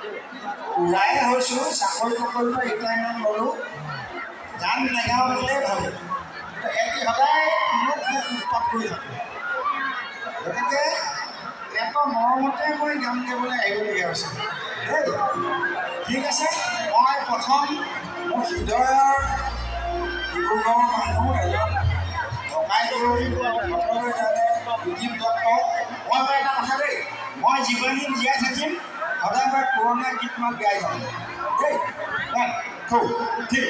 ওলাই হৈছোঁ চাকৰি প্ৰকল্প ৰিটায়াৰমেণ্ট ল'লোঁ গান নেগাওঁ বুলিয়ে ভাবোঁ এটি সদায় মোক উৎপাত কৰি থাকে গতিকে এটা মৰমতে মই গান গাবলৈ আহিবলগীয়া হৈছে দেই ঠিক আছে মই প্ৰথম মোৰ হৃদয়ৰ ডিব্ৰুগড়ৰ মানুহ এজন ককাইদেউ বিদ্যুৎ দত্ত মই এটা কথা দেই মই জীৱনদিন জীয়াই থাকিম সদায় মই পুৰণা গীত মাত গাই যাম দেই ঠিক